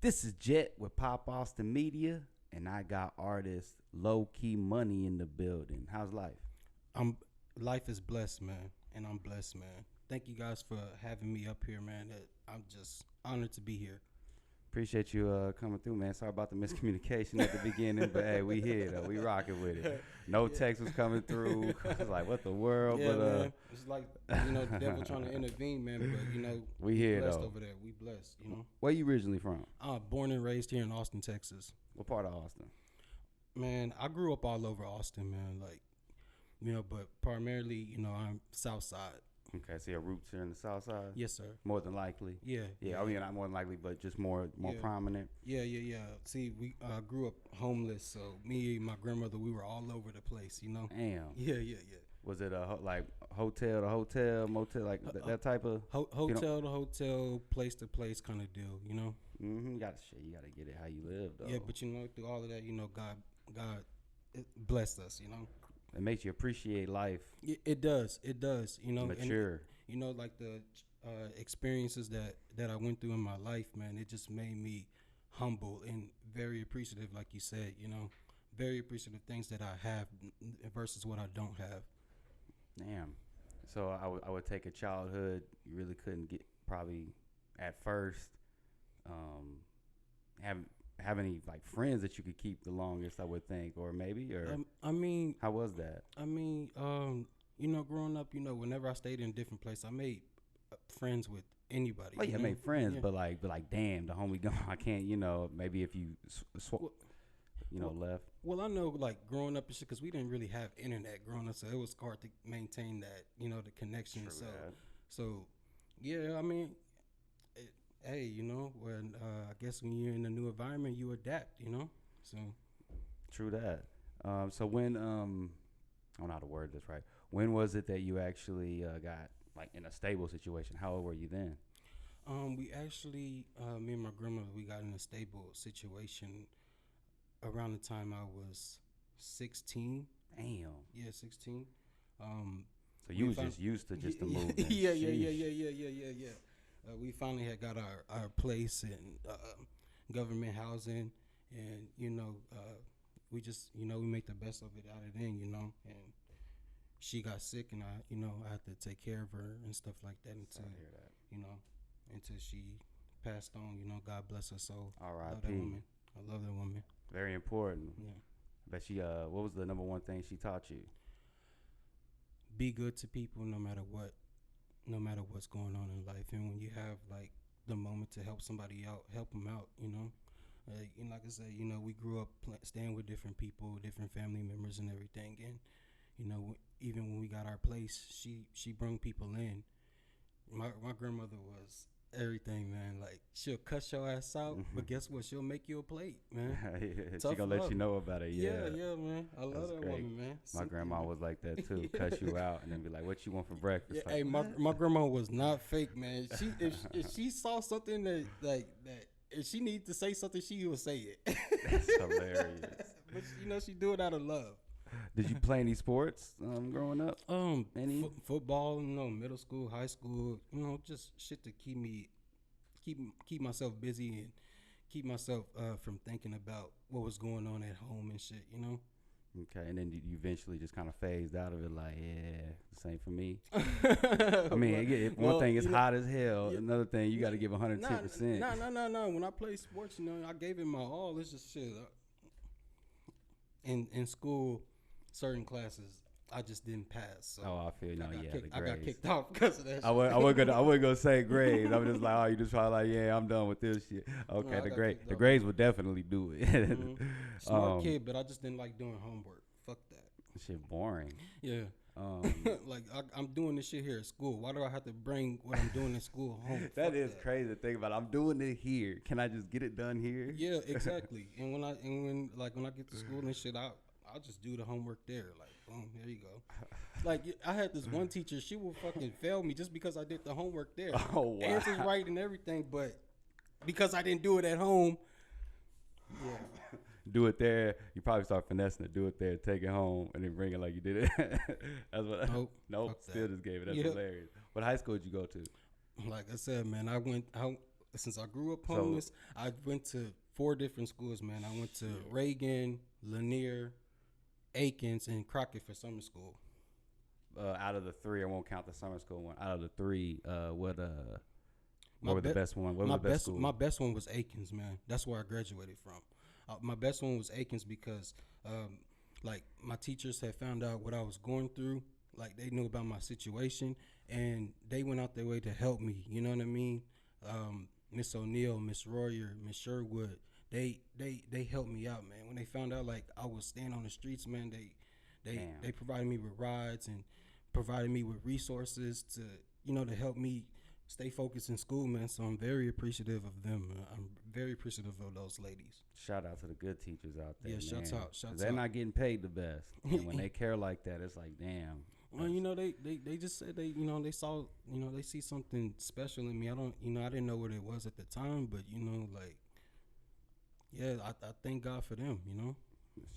This is Jet with Pop Austin Media, and I got artist Lowkey Money in the building. How's life? I'm Life is blessed, man, and I'm blessed, man. Thank you guys for having me up here, man. I'm just honored to be here. Appreciate you coming through, man. Sorry about the miscommunication at the beginning, but hey, we here though. We rocking with it. No Yeah. text was coming through. I was like, what the world? Yeah, but man. It's like the devil trying to intervene, man. But we here blessed though. over there. We blessed, Where you originally from? Born and raised here in Austin, Texas. What part of Austin? Man, I grew up all over Austin, man. But primarily, I'm South Side. Okay, so your roots are in the South Side. Yes, sir. More than likely. Yeah. Yeah, I mean not more than likely, but just more Yeah. prominent. Yeah. See, we grew up homeless, so me and my grandmother, we were all over the place, Damn. Yeah. Was it like hotel to hotel, motel, like that type of Hotel to hotel, place to place kind of deal, Mm-hmm. You gotta get it how you live though. Yeah, but through all of that, God blessed us, It makes you appreciate life. It does, Mature. And, like the experiences that I went through in my life, man, it just made me humble and very appreciative, like you said, very appreciative of things that I have versus what I don't have. Damn. So I would take a childhood you really couldn't get probably at first. Have any like friends that you could keep the longest? I would think, or maybe, or how was that? Growing up, whenever I stayed in a different place, I made friends with anybody. Like I made friends, Yeah. but like damn, the homie gone. I can't, maybe if you left. Well, I know, like, growing up and shit, because we didn't really have internet growing up, so it was hard to maintain that, the connection. True that. So, yeah, hey, when I guess when you're in a new environment, you adapt, So, True that. So when I don't know how to word this right. When was it that you actually got like in a stable situation? How old were you then? we actually, me and my grandmother, we got in a stable situation around the time I was 16. Damn. Yeah, 16. So you was just used to just the movement. Yeah. Sheesh. We finally had got our place in government housing, and we just we made the best of it out of then, and she got sick, and I had to take care of her and stuff like that until I hear that. Until she passed on. God bless her soul. R.I.P. I love that woman. Very important. Yeah. I bet she. What was the number one thing she taught you? Be good to people no matter what's going on in life, and when you have like the moment to help somebody out, help them out. And like I said, we grew up staying with different people, different family members, and everything. And even when we got our place, she brung people in. My grandmother was everything, man. Like, she'll cuss your ass out, but guess what? She'll make you a plate, man. She gonna let you know about it. Yeah, man. I love that woman, man. My grandma was like that too. Cuss you out and then be like, "What you want for breakfast?" Yeah, like, hey, my grandma was not fake, man. If she saw something that if she needed to say something, she would say it. That's hilarious. But she do it out of love. Did you play any sports growing up? Any football, middle school, high school, just shit to keep myself busy and keep myself from thinking about what was going on at home and shit, Okay, and then you eventually just kind of phased out of it, like, yeah, the same for me. I mean, one thing is hot as hell. Yeah. Another thing, you got to give 110%. No. When I play sports, I gave it my all. It's just shit. In school, certain classes, I just didn't pass. So I feel I got kicked off because of that. I wasn't gonna say grades. I'm just like, oh, you just probably like, yeah, I'm done with this shit. Okay, No, the grades would definitely do it. Mm-hmm. Smart kid, but I just didn't like doing homework. Fuck that. Shit boring. Yeah. Like I'm doing this shit here at school. Why do I have to bring what I'm doing in school home? That is crazy to think about. I'm doing it here. Can I just get it done here? Yeah, exactly. and when I get to school and shit, I'll just do the homework there. Like, boom, there you go. Like, I had this one teacher. She would fucking fail me just because I did the homework there. Oh, wow. Answers right and everything, but because I didn't do it at home. Yeah. Do it there. You probably start finessing it. Do it there. Take it home, and then bring it like you did it. That's what. Nope. Still just gave it. That's Yep. hilarious. What high school did you go to? Like I said, man, I since I grew up So- homeless, I went to 4 different schools, man. I went to Reagan, Lanier, Aikens, and Crockett for summer school. Out of the 3, I won't count the summer school one. Out of the 3, what My were the be- best one? What my was the best school? my best one was Aikens, man. That's where I graduated from. My best one was Aikens because, like, my teachers had found out what I was going through. Like, they knew about my situation, and they went out their way to help me. You know what I mean? Miss O'Neill, Miss Royer, Miss Sherwood, they helped me out, man. When they found out like I was staying on the streets, man, they provided me with rides and provided me with resources to to help me stay focused in school, man. So I'm very appreciative of them. I'm very appreciative of those ladies. Shout out to the good teachers out there. Yeah, man. shouts out. 'Cause they're not getting paid the best. And when they care like that, it's like, damn. Well, they just said they saw they see something special in me. I didn't know what it was at the time, but I thank God for them.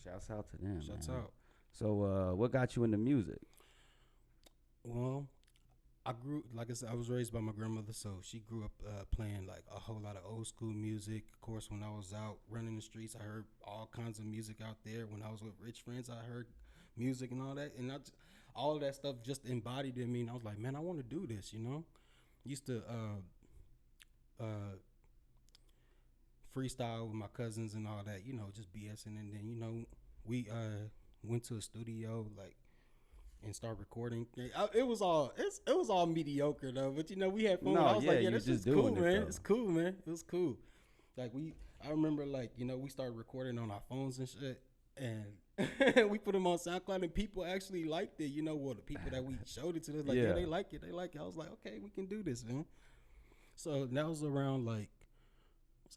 Shouts out to them. Shouts man. out. So, what got you into music? Well, I grew, like I said, I was raised by my grandmother, so she grew up playing like a whole lot of old school music. Of course, when I was out running the streets, I heard all kinds of music out there. When I was with rich friends, I heard music and all that, and all of that stuff just embodied in me. And I was like, man, I want to do this. Used to freestyle with my cousins and all that. Just BSing, and then we went to a studio and start recording. It was all mediocre though, but we had fun. No, I was like, yeah, this just is doing cool, it, man. though. It's cool, man. It was cool. I remember we started recording on our phones and shit, and we put them on SoundCloud, and people actually liked it. The people that we showed it to, they're like, yeah, they like it. I was like, okay, we can do this, man. So that was around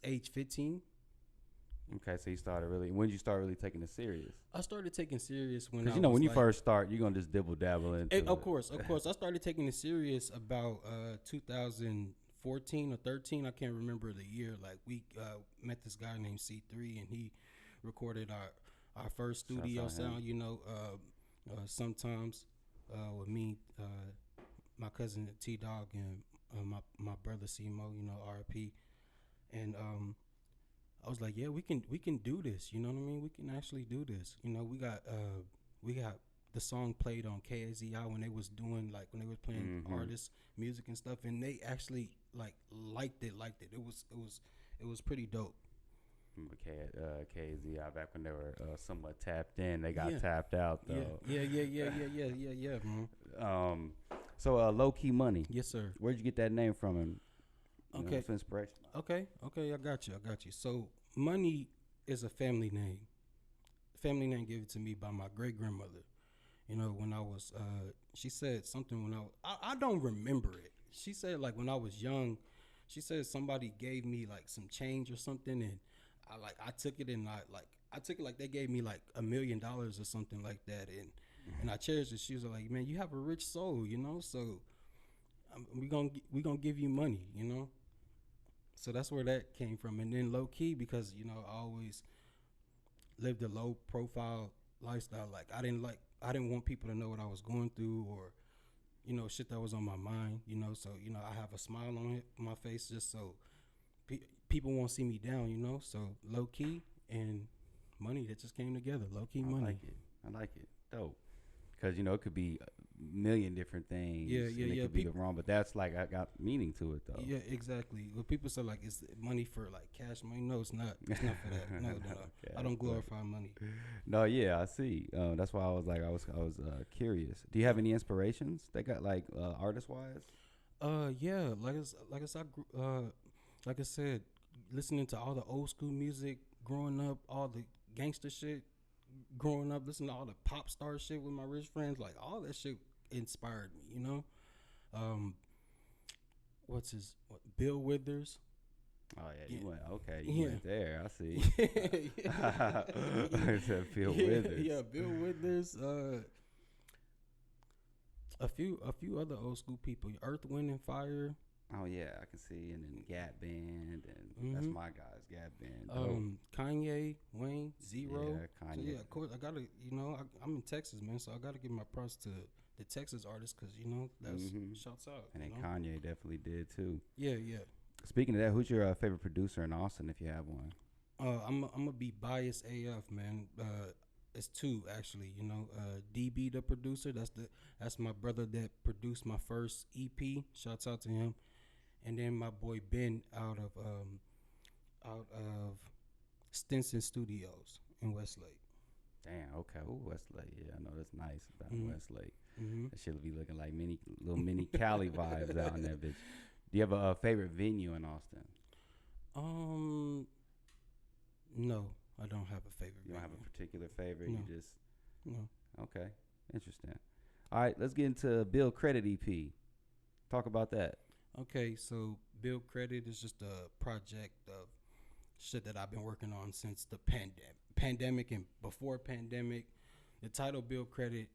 age 15. Okay, so you started really. When did you start really taking it serious? I started taking serious when Because when you first start, you're gonna just dibble dabble into it. Of course. I started taking it serious about 2014 or 13. I can't remember the year. We met this guy named C3, and he recorded our first studio sound. Sometimes with me, my cousin T Dog, and my brother C-Mo, RP, and I was like, yeah, we can do this. You know what I mean? We can actually do this. We got the song played on KAZI when they was doing when they was playing artists music and stuff, and they actually liked it. It was pretty dope. KZI back when they were somewhat tapped in, they got tapped out though. Yeah, man. So Lowkey Money. Yes, sir. Where'd you get that name from? And Okay. what's the inspiration? Okay, I got you. So Money is a family name. Family name given to me by my great grandmother. When I was, she said something when I don't remember it. She said when I was young, she said somebody gave me some change or something, and I took it, and I took it they gave me $1 million or something like that, and I cherished it. She was like, man, you have a rich soul, so we gonna give you money, So that's where that came from. And then Lowkey, because I always lived a low profile lifestyle. I didn't want people to know what I was going through, or shit that was on my mind. So I have a smile on my face just so people won't see me down. So Lowkey and Money, that just came together. Lowkey Money. I like it. Dope. Because it could be a million different things. Yeah. It could be wrong, but that's I got meaning to it though. Yeah, exactly. When people say it's money for cash money, no, it's not. It's not for that. No. Okay, I don't glorify money. No, yeah, I see. That's why I was curious. Do you have any inspirations that got artist wise? Yeah. Like I said, listening to all the old school music growing up, all the gangster shit. Growing up, listening to all the pop star shit with my rich friends, all that shit inspired me, Bill Withers. Oh yeah, you went okay. Yeah. Went there. I see. I said Bill Withers. Yeah, Bill Withers. A few other old school people. Earth, Wind, and Fire. Oh yeah, I can see. And then Gap Band, and that's my guys, Gap Band. Kanye, Wayne, Zero. Yeah, Kanye. So yeah, of course, I gotta. I'm in Texas, man, so I gotta give my props to the Texas artists, because that's shouts out. And then Kanye definitely did too. Yeah. Speaking of that, who's your favorite producer in Austin, if you have one? I'm gonna be biased AF, man. It's two actually. You know, DB the producer. That's my brother that produced my first EP. Shouts out to him. And then my boy Ben out of Stinson Studios in Westlake. Damn. Okay. Ooh, Westlake. Yeah, I know that's nice about Mhm. Westlake. Mm-hmm. That shit'll be looking like little mini Cali vibes out in that bitch. Do you have a favorite venue in Austin? No, I don't have a favorite. You don't have venue. a particular favorite. No. You just No. okay. Interesting. All right, let's get into Bill Credit EP. Talk about that. Okay, so Build Credit is just a project of shit that I've been working on since the pandemic and before pandemic. The title Build Credit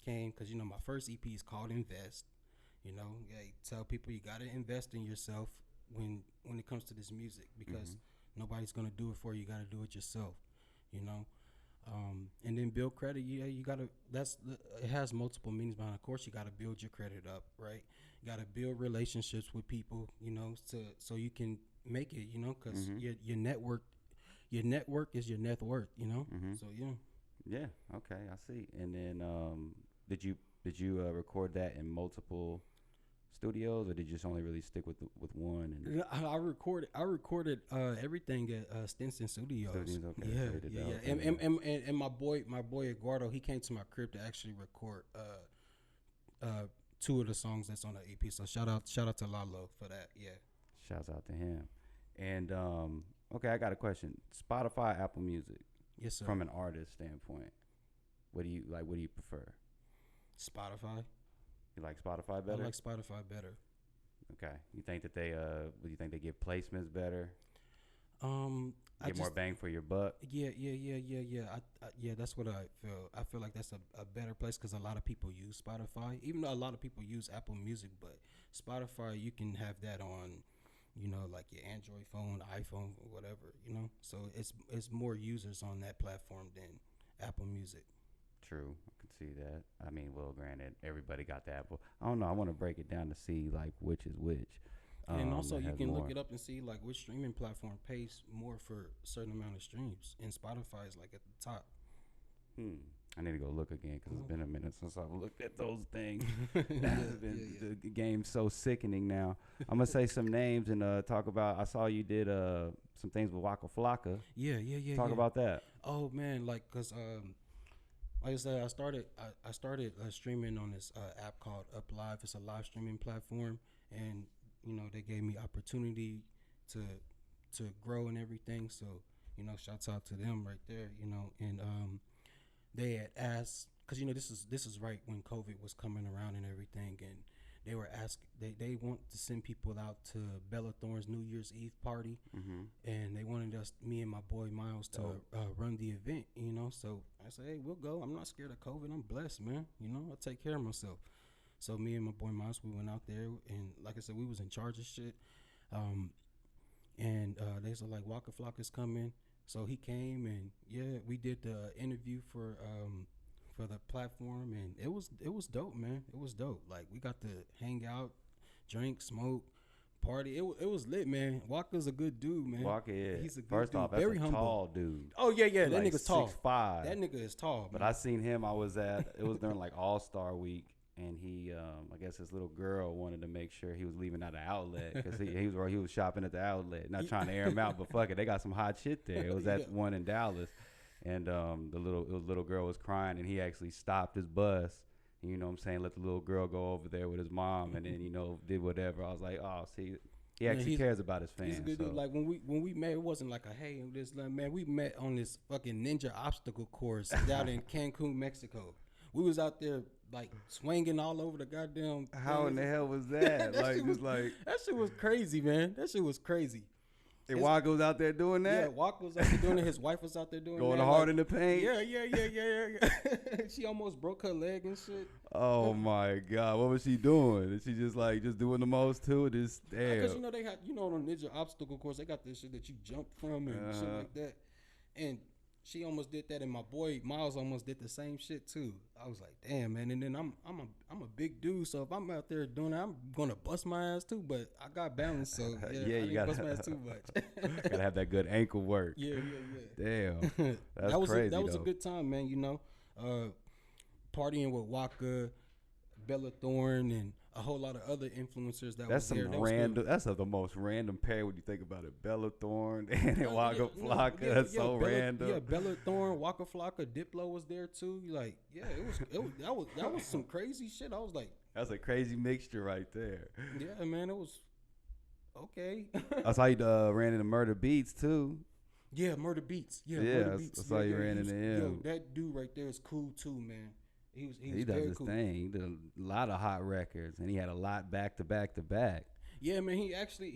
came because, you know, my first EP is called Invest. You know, I tell people you got to invest in yourself when it comes to this music because nobody's going to do it for you. You got to do it yourself, you know. And then build credit, you gotta. It has multiple meanings behind. Of course, you gotta build your credit up, right? You gotta build relationships with people, you know, so you can make it, you know, because your network is your net worth, you know. So yeah. Yeah. Okay, I see. And then, did you record that in multiple studios, or did you just only really stick with one? And I recorded everything at Stinson Studios. Okay. Yeah. And my boy Eduardo, he came to my crib to actually record two of the songs that's on the EP. So shout out to Lalo for that. Yeah. Shouts out to him. And okay, I got a question. Spotify, Apple Music. Yes, sir. From an artist standpoint, what do you like? What do you prefer? Spotify. You like Spotify better? I like Spotify better. Okay. You think that they do you think they give placements better? Get more bang for your buck? Yeah. Yeah, that's what I feel. I feel like that's a better place because a lot of people use Spotify. Even though a lot of people use Apple Music, but Spotify, you can have that on, you know, like your Android phone, iPhone, whatever, you know. So it's more users on that platform than Apple Music. True, I can see that. I mean, well, granted, everybody got the Apple. I don't know. I want to break it down to see like which is which. And also, you can more. look it up and see like which streaming platform pays more for a certain amount of streams. And Spotify is like at the top. I need to go look again because it's been a minute since I've looked at those things. The game's so sickening now. I'm gonna say some names and talk about. I saw you did some things with Waka Flocka. Yeah. Talk about that. Oh man, like cause like I said, I started streaming on this app called Up Live. It's a live streaming platform, and you know they gave me opportunity to grow and everything. So you know, shouts out to them right there. You know, and they had asked because you know this is right when COVID was coming around and everything, and they were asking they want to send people out to Bella Thorne's New Year's Eve party, and they wanted me and my boy Miles to run the event, you know. So I said, hey, we'll go. I'm not scared of COVID. I'm blessed, man. You know, I'll take care of myself. So me and my boy Miles, we went out there, and like I said, we was in charge of shit. And they said like Waka Flocka's coming, so he came, and yeah, we did the interview for the platform, and it was dope, man. It was dope. Like we got to hang out, drink, smoke, party. It was lit, man. Waka's a good dude, man. Waka, yeah. He's a good First dude. off, that's very a humble. tall dude. Oh yeah, that like nigga's tall. 6'5". That nigga is tall. But man. I seen him. I was at it was during like All-Star Week, and he I guess his little girl wanted to make sure he was leaving at the outlet because he was shopping at the outlet, not trying to air him out, but fuck it, they got some hot shit there. It was at one in Dallas. And the little girl was crying, and he actually stopped his bus. And, you know what I'm saying? Let the little girl go over there with his mom, and then, you know, did whatever. I was like, oh, see, he actually cares about his fans. He's a good dude. Like, when we met, it wasn't like a, hey, this, like, man, we met on this fucking ninja obstacle course down in Cancun, Mexico. We was out there, like, swinging all over the goddamn How in the hell was that? Like, just like... That shit was crazy, man. That shit was crazy. And Waka was out there doing that? Yeah, Waka was out there doing it. His wife was out there doing Going that. hard in the paint? Yeah. She almost broke her leg and shit. Oh, my God. What was she doing? Is she just doing the most, too? Just, damn. Because, you know, they had, you know, on the ninja obstacle course, they got this shit that you jump from and shit like that. And She almost did that, and my boy Miles almost did the same shit too. I was like, damn, man. And then I'm a big dude, so if I'm out there doing that, I'm gonna bust my ass too. But I got balance, so yeah, Yeah, I you didn't gotta bust my ass too much. gotta have that good ankle work. Yeah. Damn, that's that was crazy. that was though. a good time, man. You know, partying with Waka, Bella Thorne, and a whole lot of other influencers that That's was there. some That was random. cool. That's the most random pair when you think about it. Bella Thorne and Waka Flocka. Yeah, That's yeah, so Bella, random. Yeah, Bella Thorne, Waka Flocka, Diplo was there too. Like, yeah, that was some crazy shit. I was like, That's a crazy mixture right there. yeah, man, it was okay. I saw you ran into Murder Beats too. Yeah, Murder Beats. Yeah, Yeah, Murder I Beats. saw you ran into him. Yo, that dude right there is cool too, man. He He does very his cool. thing. He did a lot of hot records, and he had a lot back to back to back. Yeah, man. He actually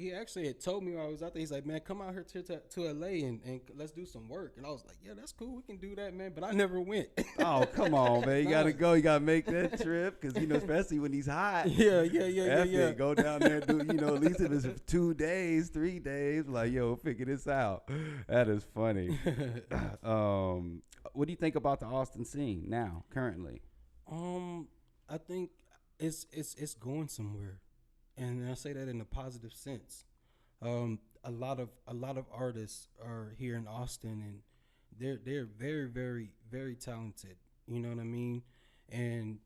had told me while I was out there. He's like, man, come out here to LA and let's do some work. And I was like, yeah, that's cool. We can do that, man. But I never went. Oh, come on, man. You Nah. gotta go. You gotta make that trip because especially when he's hot. Yeah. Go down there, do at least if it's 2 days, 3 days. Like, yo, figure this out. That is funny. What do you think about the Austin scene now, currently? I think it's going somewhere, and I say that in a positive sense. A lot of artists are here in Austin, and they're very, very, very talented. You know what I mean? And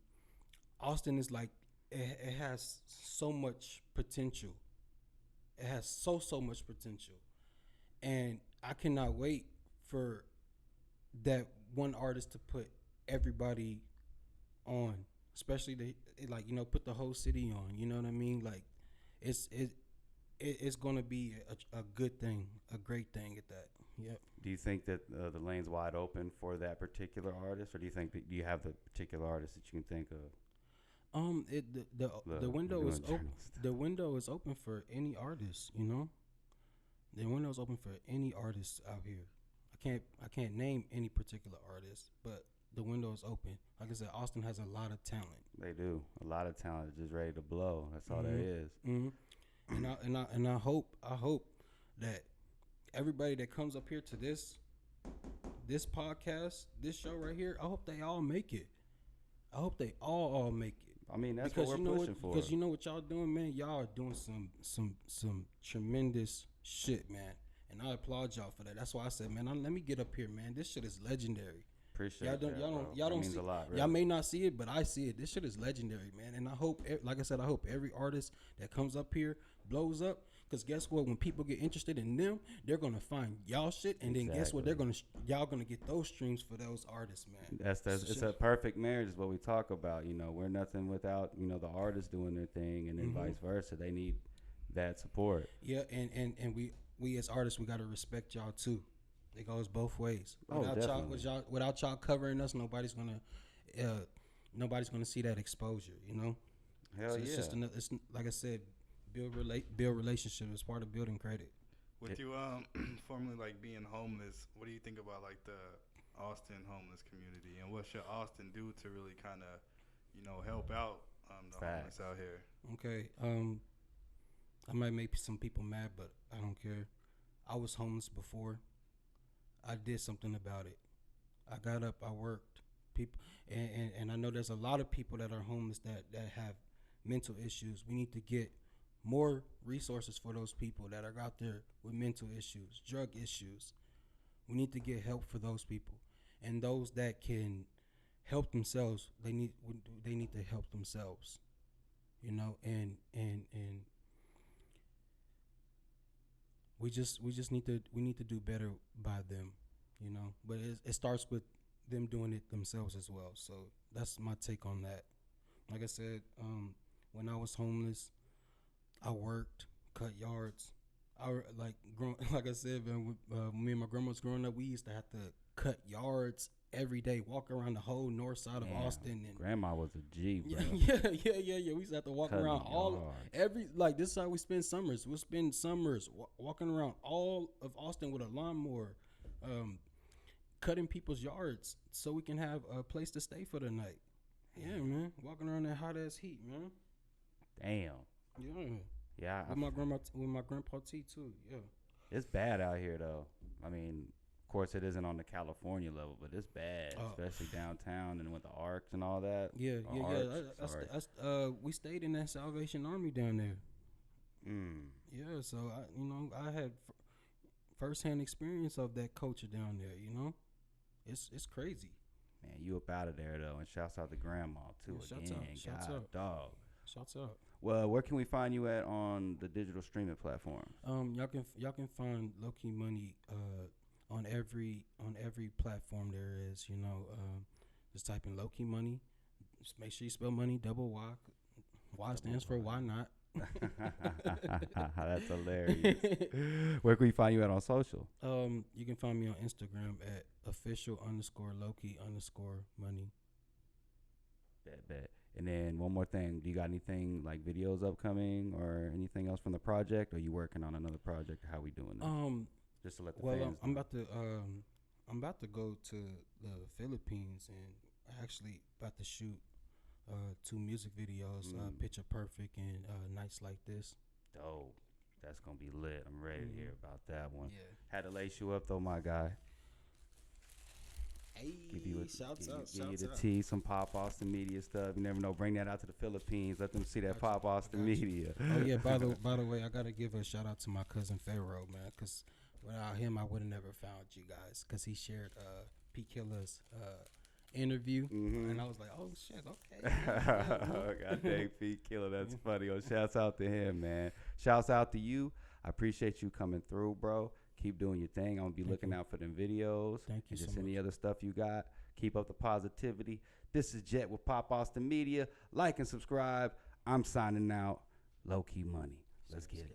Austin is like it has so much potential. It has so much potential, and I cannot wait for that one artist to put everybody on, especially put the whole city on. You know what I mean? Like, it's gonna be a good thing, a great thing at that. Yep. Do you think that the lane's wide open for that particular artist, or do you think that you have the particular artist that you can think of? The window is open. The window is open for any artist. You know, the window is open for any artist out here. I can't name any particular artist, but the window is open. Like I said, Austin has a lot of talent. They do. A lot of talent just ready to blow. That's all there is. Mm-hmm. And I hope that everybody that comes up here to this podcast, this show right here, I hope they all make it. I hope they all make it. I mean, that's because what we're pushing for. Because you know what y'all doing, man? Y'all are doing some tremendous shit, man. And I applaud y'all for that. That's why I said, man, let me get up here, man. This shit is legendary. Appreciate y'all don't means see a lot, really. Y'all may not see it, but I see it. This shit is legendary, man. And I hope, like I said, I hope every artist that comes up here blows up. Because guess what? When people get interested in them, they're gonna find y'all shit, and then guess what? Y'all gonna get those streams for those artists, man. It's a perfect marriage. Is what we talk about. We're nothing without the artists doing their thing, and then vice versa. They need that support. Yeah, and we as artists, we gotta respect y'all too. It goes both ways. Without y'all covering us, nobody's gonna see that exposure. Hell so yeah. It's just it's like I said, build relationship is part of building credit. With you formerly being homeless, what do you think about the Austin homeless community, and what should Austin do to really kind of help out the homeless out here? Okay, I might make some people mad, but I don't care. I was homeless before. I did something about it. I got up, I worked. People, and I know there's a lot of people that are homeless that have mental issues. We need to get more resources for those people that are out there with mental issues, drug issues. We need to get help for those people, and those that can help themselves. They need to help themselves, and we need to do better by them, But it starts with them doing it themselves as well. So that's my take on that. Like I said, when I was homeless, I worked, cut yards. Like I said, man, me and my grandma was growing up, we used to have to cut yards every day, walk around the whole north side of Austin. And Grandma was a G, bro. Yeah. We used to have to walk around this is how we spend summers. We'll spend summers walking around all of Austin with a lawnmower, cutting people's yards so we can have a place to stay for the night. Yeah, man. Walking around that hot ass heat, man. Damn. Yeah. Yeah. With my grandpa T too. Yeah. It's bad out here though. I mean, course, it isn't on the California level, but it's bad, especially downtown and with the arcs and all that. Yeah. We stayed in that Salvation Army down there. Yeah, so I had firsthand experience of that culture down there. It's crazy. Man, you up out of there though, and shouts out to Grandma too. Shouts out, dog. Shouts out. Well, where can we find you at on the digital streaming platforms? Y'all can find Lowkey Money on every platform there is. Just type in Lowkey Money. Just make sure you spell money double Y. Y stands for why not. That's hilarious. Where can we find you at on social? You can find me on Instagram at official_Lowkey_money. Bet. And then one more thing, do you got anything like videos upcoming or anything else from the project? Or are you working on another project? Or how we doing this? Just to let the fans I'm know. about to go to the Philippines and actually about to shoot 2 music videos, Picture Perfect and Nights Like This. Dope. That's gonna be lit. I'm ready to hear about that one. Yeah. Had to lace you up though, my guy. Hey, Give you shouts out. the tea, some Pop Austin Media stuff. You never know. Bring that out to the Philippines. Let them see that Pop Austin Media. Oh yeah. By the way, I gotta give a shout out to my cousin Pharaoh, man, because without him, I would have never found you guys. Because he shared P Killer's interview, and I was like, oh shit, okay. God dang, P Killer, that's funny. Oh, shouts out to him, man. Shouts out to you. I appreciate you coming through, bro. Keep doing your thing. I'm gonna be looking out for them videos. Thank you and just so any much. other stuff you got. Keep up the positivity. This is Jet with Pop Austin Media. Like and subscribe. I'm signing out. Lowkey Money. Let's get it.